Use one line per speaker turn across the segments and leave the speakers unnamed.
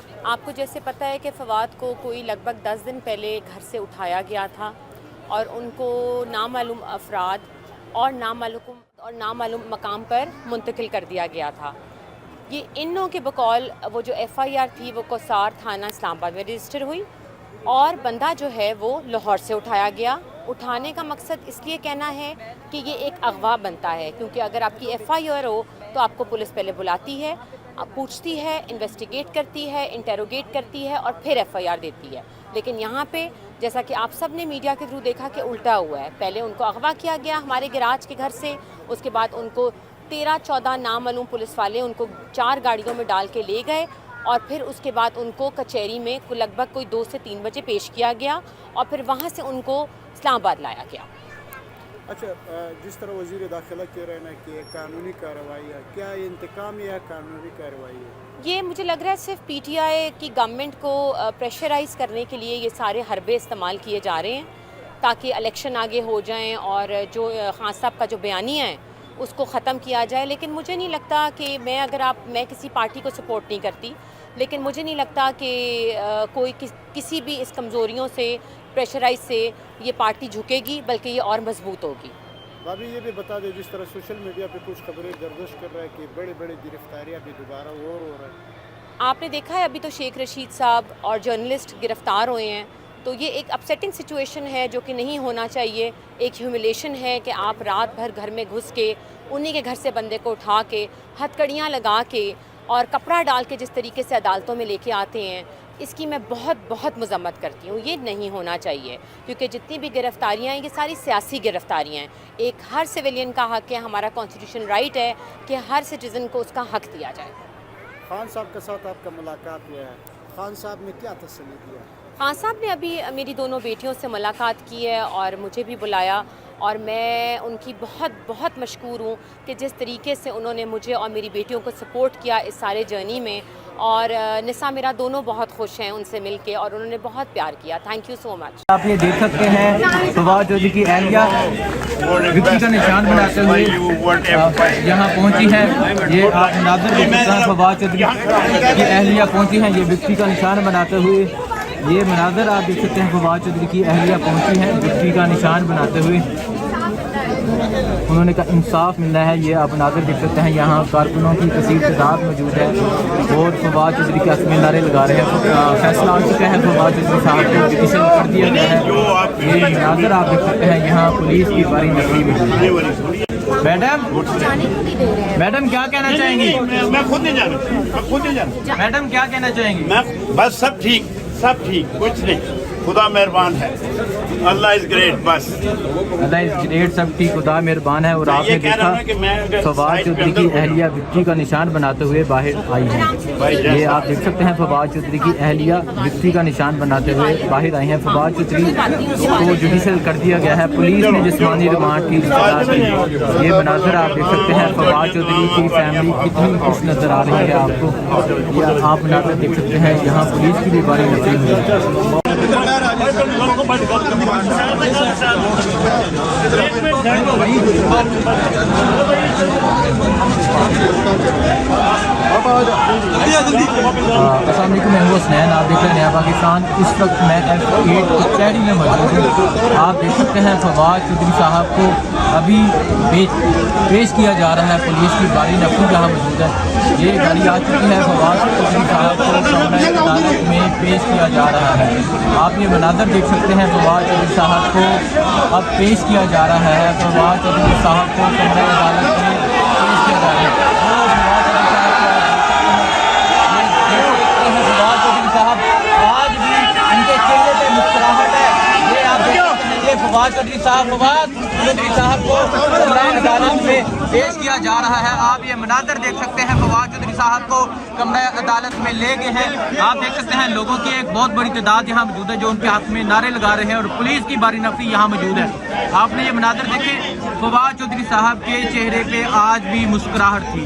आपको जैसे पता है कि फ़वाद को कोई लगभग 10 दिन पहले घर से उठाया गया था और उनको नामालूम अफराद और नामालूम मकाम पर मुंतकिल कर दिया गया था। ये इनों के बकौल वो जो FIR थी वो कोसार थाना इस्लामाबाद में रजिस्टर हुई और बंदा जो है वो लाहौर से उठाया गया। उठाने का मकसद इसलिए कहना है कि ये एक अगवा बनता है, क्योंकि अगर आपकी FIR हो तो आपको पुलिस पहले बुलाती है, पूछती है, इन्वेस्टिगेट करती है, इंटेरोगेट करती है और फिर FIR देती है। लेकिन यहाँ पे जैसा कि आप सब ने मीडिया के थ्रू देखा कि उल्टा हुआ है। पहले उनको अगवा किया गया हमारे गैराज के घर से, उसके बाद उनको 13-14 नामालूम पुलिस वाले उनको 4 गाड़ियों में डाल के ले गए और फिर उसके बाद उनको कचहरी में लगभग कोई 2 से 3 बजे पेश किया गया और फिर वहाँ से उनको इस्लामाबाद लाया गया।
अच्छा, जिस तरह वज़ीर दाखिला कह रहे हैं कि कानूनी कार्रवाई है, क्या ये इंतकाम या कानूनी कार्रवाई है?
ये मुझे लग रहा है सिर्फ PTI की गवर्नमेंट को प्रेशराइज़ करने के लिए ये सारे हरबे इस्तेमाल किए जा रहे हैं ताकि इलेक्शन आगे हो जाएं और जो खान साहब का जो बयानिया है उसको ख़त्म किया जाए। लेकिन मुझे नहीं लगता कि मैं किसी पार्टी को सपोर्ट नहीं करती, लेकिन मुझे नहीं लगता कि किसी भी इस कमज़ोरियों से प्रेशराइज से ये पार्टी झुकेगी, बल्कि ये और मजबूत होगी।
भाभी ये भी बता दें, जिस तरह सोशल मीडिया पे कुछ खबरें गर्दिश कर रहा है कि बड़ी बड़ी गिरफ्तारियां भी दोबारा और हो रहा है।
आपने देखा है अभी तो शेख रशीद साहब और जर्नलिस्ट गिरफ़्तार हुए हैं, तो ये एक अपसेटिंग सिचुएशन है जो कि नहीं होना चाहिए। एक ह्यूमिलेशन है कि आप रात भर घर में घुस के उन्हीं के घर से बंदे को उठा के हथकड़ियाँ लगा के और कपड़ा डाल के जिस तरीके से अदालतों में लेके आते हैं, इसकी मैं बहुत मजम्मत करती हूँ। ये नहीं होना चाहिए, क्योंकि जितनी भी गिरफ्तारियाँ हैं ये सारी सियासी गिरफ्तारियाँ हैं। एक हर सिविलियन का हक है, हमारा कॉन्स्टिट्यूशन राइट है कि हर सिटीज़न को उसका हक दिया जाए।
खान साहब के साथ आपका मुलाकात हुआ है, खान साहब ने क्या तसल्ली दिया?
खान साहब ने अभी मेरी दोनों बेटियों से मुलाकात की है और मुझे भी बुलाया और मैं उनकी बहुत मशकूर हूँ कि जिस तरीके से उन्होंने मुझे और मेरी बेटियों को सपोर्ट किया इस सारे जर्नी में। और निसा मेरा दोनों बहुत खुश हैं उनसे मिलके और उन्होंने बहुत प्यार किया। Thank you so much.
आप ये देख सकते हैं फवाद चौधरी की अहलिया विक्ट्री का निशान बनाते हुए यहाँ पहुँची है। ये आप नाज़िर देख सकते हैं, फवाद चौधरी की अहलिया पहुँची हैं ये विक्ट्री का निशान बनाते हुए। ये मनाज़र आप देख सकते हैं, फवाद चौधरी की अहलिया पहुँची हैं विक्ट्री का निशान बनाते हुए। उन्होंने कहा इंसाफ मिलना है। ये आप नाज़िर देख सकते हैं, यहाँ कारकुनों की कसीर तादाद मौजूद है और फवाद चौधरी के हक़ में नारे लगा रहे हैं। फैसला आ चुका है, फवाद चौधरी साहब को जुडिशल कर दिया गया है। ये नाज़िर आप देख सकते हैं, यहाँ पुलिस की बारी नफरी में। मैडम क्या कहना चाहेंगी?
मैं खुद नहीं जाना।
मैडम क्या कहना चाहेंगी?
मैं बस सब ठीक, कुछ नहीं, खुदा मेहरबान है, अल्लाह इज ग्रेट। बस
अल्लाह इज ग्रेट, सब ठीक, खुदा मेहरबान है। और आपने देखा फवाद चौधरी की अहलिया विक्ट्री का निशान बनाते हुए बाहर आई है। ये आप देख सकते हैं, फवाद चौधरी की अहलिया विक्ट्री का निशान बनाते हुए बाहर आई हैं। फवाद चौधरी को जुडिशल कर दिया गया है, पुलिस ने जिस्मानी रिमांड की तलाश की। ये मनाज़र आप देख सकते हैं, फवाद चौधरी की फैमिली कितनी खुश नजर आ रही है आपको। या आप मनाज़र देख सकते हैं, यहाँ पुलिस की भी बारी नफरी हुई है। अस्सलाम वालेकुम, मैं हूँ हसनैन, आप देख रहे हैं नया पाकिस्तान। इस वक्त मैं F8 कचहरी में मौजूद हूँ। आप देख सकते हैं फवाद चौधरी साहब को अभी पेश किया जा रहा है, पुलिस की बारी नफरी जहाँ मौजूद है। ये गाड़ी आ चुकी है, फवाद चौधरी साहब को कमरे अदालत में पेश किया जा रहा है। आप ये मनाज़र देख सकते हैं, फवाद चौधरी साहब को अब पेश किया जा रहा है। फवाद चौधरी साहब को कमरे अदालत में पेश किया जा रहा है। फवाद चौधरी साहब आज भी इनके चेहरे पे मुस्कुराहट है। ये आप देख सकते हैं, ये फवाद चौधरी साहब को कमरे अदालत में पेश किया जा रहा है। आप ये मनाज़र देख सकते हैं, फवाद चौधरी साहब को कमरे अदालत में ले गए हैं। आप देख सकते हैं, लोगों की एक बहुत बड़ी तादाद यहाँ मौजूद है जो उनके हक़ में नारे लगा रहे हैं और पुलिस की बारी नफरी यहाँ मौजूद है। आपने ये मनाज़र देखे, फवाद चौधरी साहब के चेहरे पे आज भी मुस्कुराहट थी।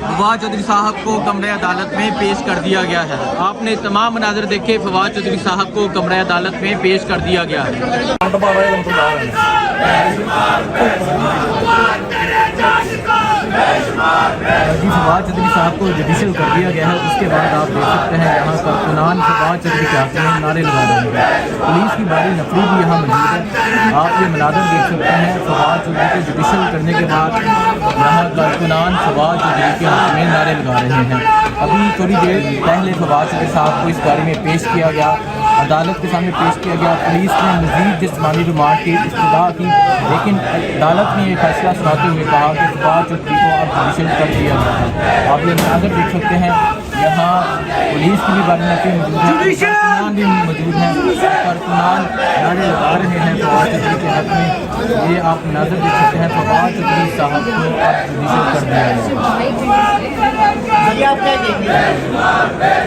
फवाद चौधरी साहब को कमरे अदालत में पेश कर दिया गया है। आपने तमाम मनाज़र देखे, फवाद चौधरी साहब को कमरे अदालत में पेश कर दिया गया है। जी फवाद चौधरी साहब को जुडिशल कर दिया गया है। उसके बाद आप देख सकते हैं यहाँ कारकुनान फवाद चौधरी के हक में नारे लगा रहे हैं। पुलिस की भारी नफरी भी यहाँ मौजूद है। आप ये मनाजर देख सकते हैं फवाद चौधरी को जुडिशल करने के बाद यहाँ कारकुनान फवाद चौधरी के हक में नारे लगा रहे हैं। अभी थोड़ी देर पहले फवाद चौधरी साहब को इस बारे में पेश किया गया, अदालत के सामने पेश किया गया। पुलिस ने मज़ीद जिस्मानी रिमांड की इस्तदा की, लेकिन अदालत ने यह फैसला सुनाते हुए कहा कि फवाद चौधरी को अब जुडिशल कर दिया गया है। आप ये मनाज़र देख सकते हैं, यहाँ पुलिस की भी बारी नफरी मौजूद है, कारकुनान भी मौजूद हैं। कारकुनान नारे लगा रहे हैं फवाद चौधरी के हक में। ये आप मनाज़र देख सकते हैं, फवाद चौधरी साहब को अब जुडिशल कर दिया गया है।